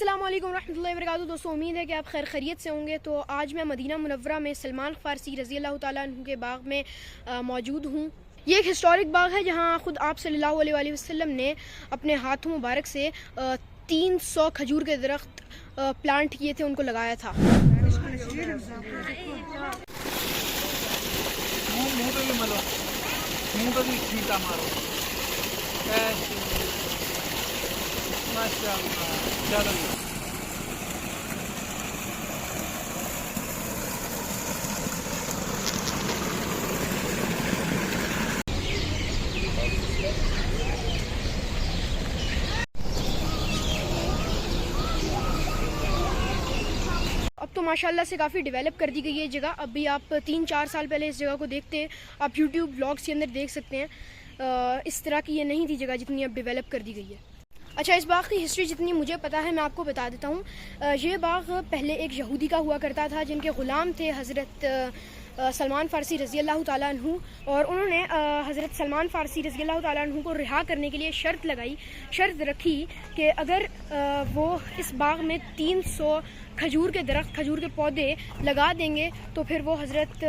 السلام علیکم ورحمۃ اللہ وبرکاتہ. دوستوں امید ہے کہ آپ خیر خیریت سے ہوں گے. تو آج میں مدینہ منورہ میں سلمان فارسی رضی اللہ تعالیٰ عنہ کے باغ میں موجود ہوں. یہ ایک ہسٹورک باغ ہے جہاں خود آپ صلی اللہ علیہ وآلہ وسلم نے اپنے ہاتھوں مبارک سے 300 کھجور کے درخت پلانٹ کیے تھے, ان کو لگایا تھا. اب تو ماشاءاللہ سے کافی ڈیولپ کر دی گئی ہے جگہ. ابھی آپ 3-4 سال پہلے اس جگہ کو دیکھتے, آپ یوٹیوب بلاگس کے اندر دیکھ سکتے ہیں. اس طرح کی یہ نہیں تھی جگہ جتنی اب ڈیولپ کر دی گئی ہے. اچھا, اس باغ کی ہسٹری جتنی مجھے پتا ہے میں آپ کو بتا دیتا ہوں. یہ باغ پہلے ایک یہودی کا ہوا کرتا تھا جن کے غلام تھے حضرت سلمان فارسی رضی اللہ تعالیٰ عنہ, اور انہوں نے حضرت سلمان فارسی رضی اللہ تعالیٰ عنہ کو رہا کرنے کے لیے شرط رکھی کہ اگر وہ اس باغ میں 300 کھجور کے درخت, کھجور کے پودے لگا دیں گے تو پھر وہ حضرت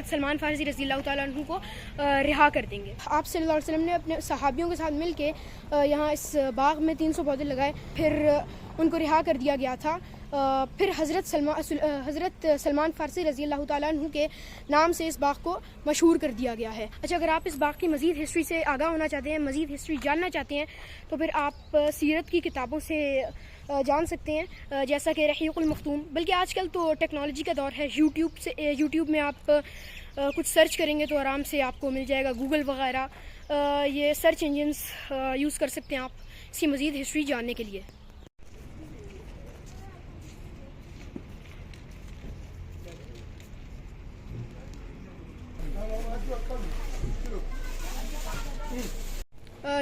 سلمان فارسی رضی اللہ تعالیٰ عنہ کو رہا کر دیں گے. آپ صلی اللہ علیہ وسلم نے اپنے صحابیوں کے ساتھ مل کے یہاں اس باغ میں 300 پودے لگائے, پھر ان کو رہا کر دیا گیا تھا. پھر حضرت سلمان فارسی رضی اللہ تعالیٰ عنہ کے نام سے اس باغ کو مشہور کر دیا گیا ہے. اچھا, اگر آپ اس باغ کی مزید ہسٹری سے آگاہ ہونا چاہتے ہیں, مزید ہسٹری جاننا چاہتے ہیں, تو پھر آپ سیرت کی کتابوں سے جان سکتے ہیں, جیسا کہ رحیق المختوم. بلکہ آج کل تو ٹیکنالوجی کا دور ہے, یوٹیوب میں آپ کچھ سرچ کریں گے تو آرام سے آپ کو مل جائے گا. گوگل وغیرہ یہ سرچ انجنس یوز کر سکتے ہیں آپ اس کی مزید ہسٹری جاننے کے لیے.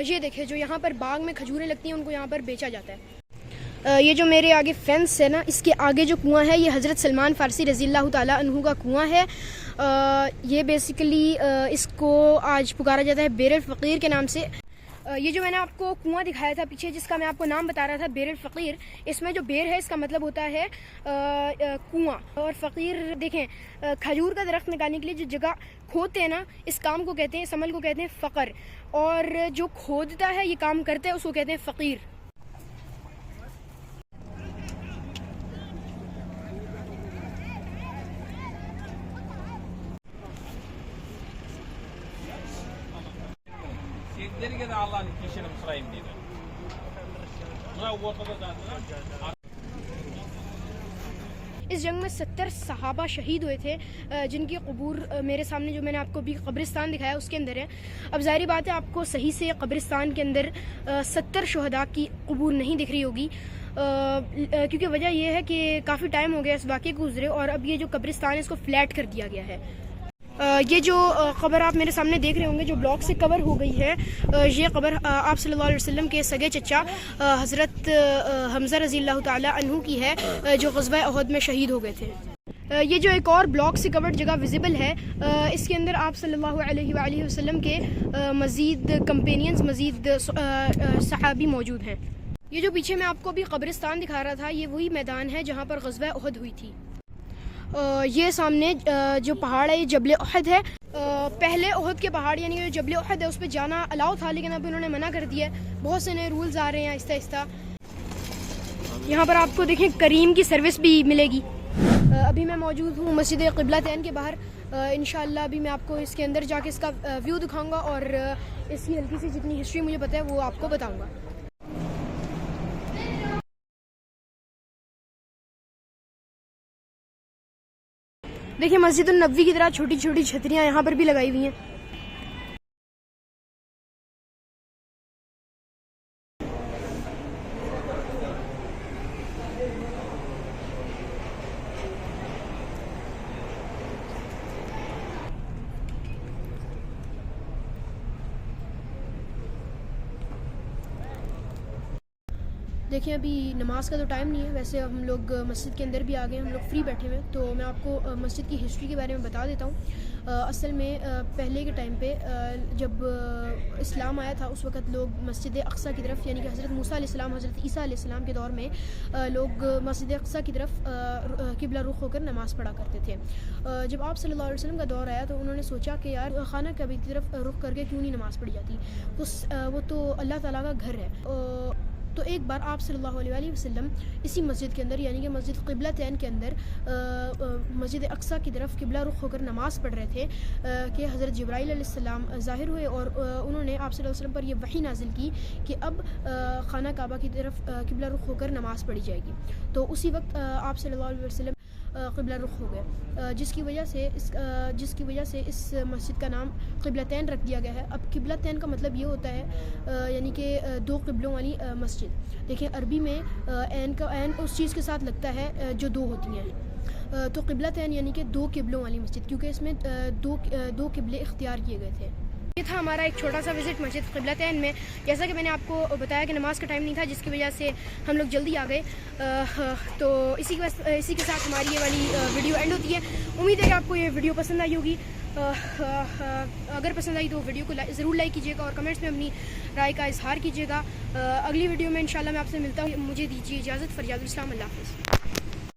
یہ دیکھیں, جو یہاں پر باغ میں کھجوریں لگتی ہیں ان کو یہاں پر بیچا جاتا ہے. یہ جو میرے آگے فینس ہے نا, اس کے آگے جو کنواں ہے یہ حضرت سلمان فارسی رضی اللہ تعالیٰ عنہ کا کنواں ہے. یہ بیسیکلی اس کو آج پکارا جاتا ہے بیر الفقیر کے نام سے. یہ جو میں نے آپ کو کنواں دکھایا تھا پیچھے, جس کا میں آپ کو نام بتا رہا تھا بیر الفقیر, اس میں جو بیر ہے اس کا مطلب ہوتا ہے کنواں, اور فقیر دیکھیں کھجور کا درخت نکالنے کے لیے جو جگہ کھودتے ہیں نا, اس کام کو کہتے ہیں, اس عمل کو کہتے ہیں فقر, اور جو کھودتا ہے یہ کام کرتا ہے اس کو کہتے ہیں فقیر. اس جنگ میں 70 صحابہ شہید ہوئے تھے, جن کی قبور میرے سامنے جو میں نے آپ کو بھی قبرستان دکھایا اس کے اندر ہے. اب ظاہری بات ہے آپ کو صحیح سے قبرستان کے اندر 70 شہداء کی قبور نہیں دکھ رہی ہوگی, کیونکہ وجہ یہ ہے کہ کافی ٹائم ہو گیا اس واقعے کو گزرے, اور اب یہ جو قبرستان ہے اس کو فلیٹ کر دیا گیا ہے. یہ جو قبر آپ میرے سامنے دیکھ رہے ہوں گے جو بلاک سے کور ہو گئی ہے, یہ قبر آپ صلی اللہ علیہ وسلم کے سگے چچا حضرت حمزہ رضی اللہ تعالیٰ عنہ کی ہے, جو غزوہ احد میں شہید ہو گئے تھے. یہ جو ایک اور بلاک سے کورڈ جگہ ویزیبل ہے, اس کے اندر آپ صلی اللہ علیہ وآلہ وسلم کے مزید کمپینینز, مزید صحابی موجود ہیں. یہ جو پیچھے میں آپ کو بھی قبرستان دکھا رہا تھا, یہ وہی میدان ہے جہاں پر غزوہ احد ہوئی تھی. یہ سامنے جو پہاڑ ہے یہ جبل احد ہے. پہلے احد کے پہاڑ یعنی جو جبل احد ہے اس پہ جانا الاؤ تھا, لیکن اب انہوں نے منع کر دیا ہے. بہت سے نئے رولز آ رہے ہیں آہستہ آہستہ. یہاں پر آپ کو دیکھیں کریم کی سروس بھی ملے گی. ابھی میں موجود ہوں مسجد قبلہ تین کے باہر. انشاءاللہ ابھی میں آپ کو اس کے اندر جا کے اس کا ویو دکھاؤں گا, اور اس کی ہلکی سی جتنی ہسٹری مجھے پتہ ہے وہ آپ کو بتاؤں گا. دیکھیں مسجد النبوی کی طرح چھوٹی چھوٹی چھتریاں یہاں پر بھی لگائی ہوئی ہیں. دیکھیں ابھی نماز کا تو ٹائم نہیں ہے، ویسے ہم لوگ مسجد کے اندر بھی آ گئے، ہم لوگ فری بیٹھے ہوئے ہیں، تو میں آپ کو مسجد کی ہسٹری کے بارے میں بتا دیتا ہوں۔ اصل میں پہلے کے ٹائم پہ جب اسلام آیا تھا اس وقت لوگ مسجد اقصیٰ کی طرف، یعنی کہ حضرت موسیٰ علیہ السلام، حضرت عیسیٰ علیہ السلام کے دور میں لوگ مسجد اقصیٰ کی طرف قبلہ رخ ہو کر نماز پڑھا کرتے تھے۔ جب آپ صلی اللہ علیہ وسلم کا دور آیا تو انہوں نے سوچا کہ یار خانہ کعبہ کی طرف رخ کر کے کیوں نہیں نماز پڑھی جاتی، وہ تو اللہ تعالیٰ کا گھر ہے۔ تو ایک بار آپ صلی اللہ علیہ وسلم اسی مسجد کے اندر، یعنی کہ مسجد قبلہ تین کے اندر مسجد اقصیٰ کی طرف قبلہ رخ ہو کر نماز پڑھ رہے تھے کہ حضرت جبرائیل علیہ السلام ظاہر ہوئے اور انہوں نے آپ صلی اللہ علیہ وسلم پر یہ وحی نازل کی کہ اب خانہ کعبہ کی طرف قبلہ رخ ہو کر نماز پڑھی جائے گی۔ تو اسی وقت آپ صلی اللہ علیہ وسلم قبلہ رخ ہو گئے، جس کی وجہ سے اس مسجد کا نام قبلتین رکھ دیا گیا ہے۔ اب قبلتین کا مطلب یہ ہوتا ہے یعنی کہ دو قبلوں والی مسجد۔ دیکھیں عربی میں عین کا عین اس چیز کے ساتھ لگتا ہے جو دو ہوتی ہیں، تو قبلتین یعنی کہ دو قبلوں والی مسجد، کیونکہ اس میں دو قبلے اختیار کیے گئے تھے۔ یہ تھا ہمارا ایک چھوٹا سا وزٹ مسجد قبلتین میں۔ جیسا کہ میں نے آپ کو بتایا کہ نماز کا ٹائم نہیں تھا، جس کی وجہ سے ہم لوگ جلدی آ گئے، تو اسی کے ساتھ ہماری یہ والی ویڈیو اینڈ ہوتی ہے۔ امید ہے کہ آپ کو یہ ویڈیو پسند آئی ہوگی۔ اگر پسند آئی تو ویڈیو کو ضرور لائک کیجیے گا اور کمنٹس میں اپنی رائے کا اظہار کیجیے گا۔ اگلی ویڈیو میں انشاءاللہ میں آپ سے ملتا ہوں۔ مجھے دیجیے اجازت۔ فریاد الاسلام، اللہ حافظ۔